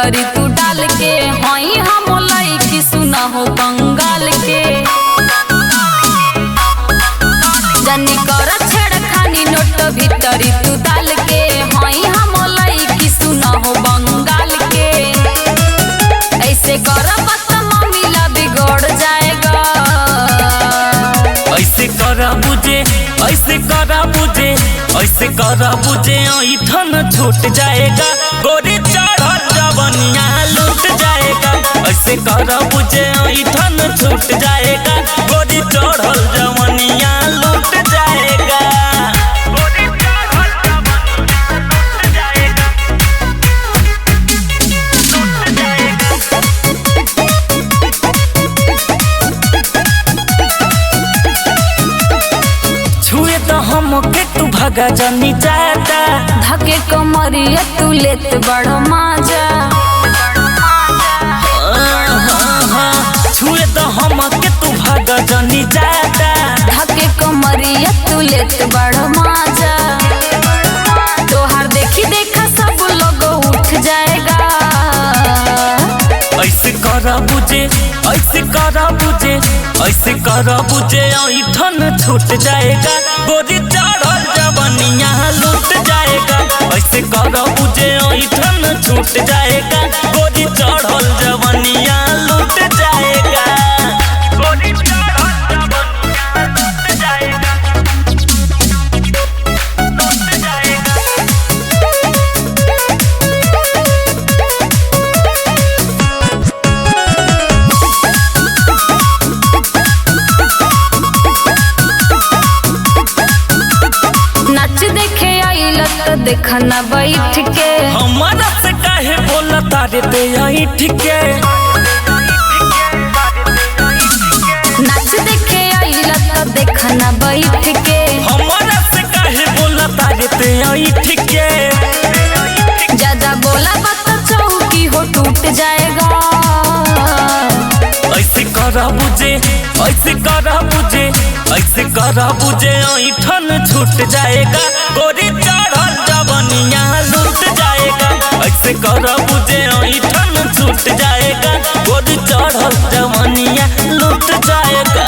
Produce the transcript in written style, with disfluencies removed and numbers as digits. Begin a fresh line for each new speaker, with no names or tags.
भीतरी तू डाल के हई हम लईकी सुना हो बंगाल के जनी कर छेड़खानी नोट भीतरी तू डाल के हई हम लईकी सुना हो बंगाल के ऐसे कर मिला बिगड़ जाएगा।
ऐसे करा बुझे ऐसे करा बुझे ऐसे करा बुझे ऐठन छूट जाएगा गोरी चढ़ल जवनिया लूट जाएगा। ऐसे करा बुझे ऐठन छूट जाएगा गोरी चढ़ल जवनिया लूट जाएगा। छुए तो हमके तू भगा जनी जाता
धके कमरिया तू लेत बड़ो माजा
छुए तो हमके तू भगा जनी जाता
धके कमरिया तू लेत बड़ो माजा तोहार देखी देखा सब लोग उठ जाएगा।
ऐसे करा बुझे ऐसे करा बुझे ऐसे करा बुझे ऐठन छूट जाएगा गोरी चढ़ल जवनिया लूट जाएगा। ऐसे करा बुझे ऐठन छूट जाएगा गोरी चढ़ल जवनिया लूट जाएगा। गोरी चढ़ल जवनिया लूट जाएगा लूट जाएगा।
नच देखे आइल तो देखना बैठ के
हमारा से काहे बोला तारे ते ऐठ के
नच देखे आइल तो देखना बैठ के
हमारा से काहे बोला तारे ते ऐठ के
ज्यादा बोला बात चौकी हो टूट जाएगा।
ऐसे करा बुझे ऐसे करा बुझे ऐसे करा बुझे ऐठन छूट जाएगा गोरी चढ़ल जवनिया लूट जाएगा। ऐसे करा बुझे ऐठन छूट जाएगा गोरी चढ़ल जवनिया लूट जाएगा।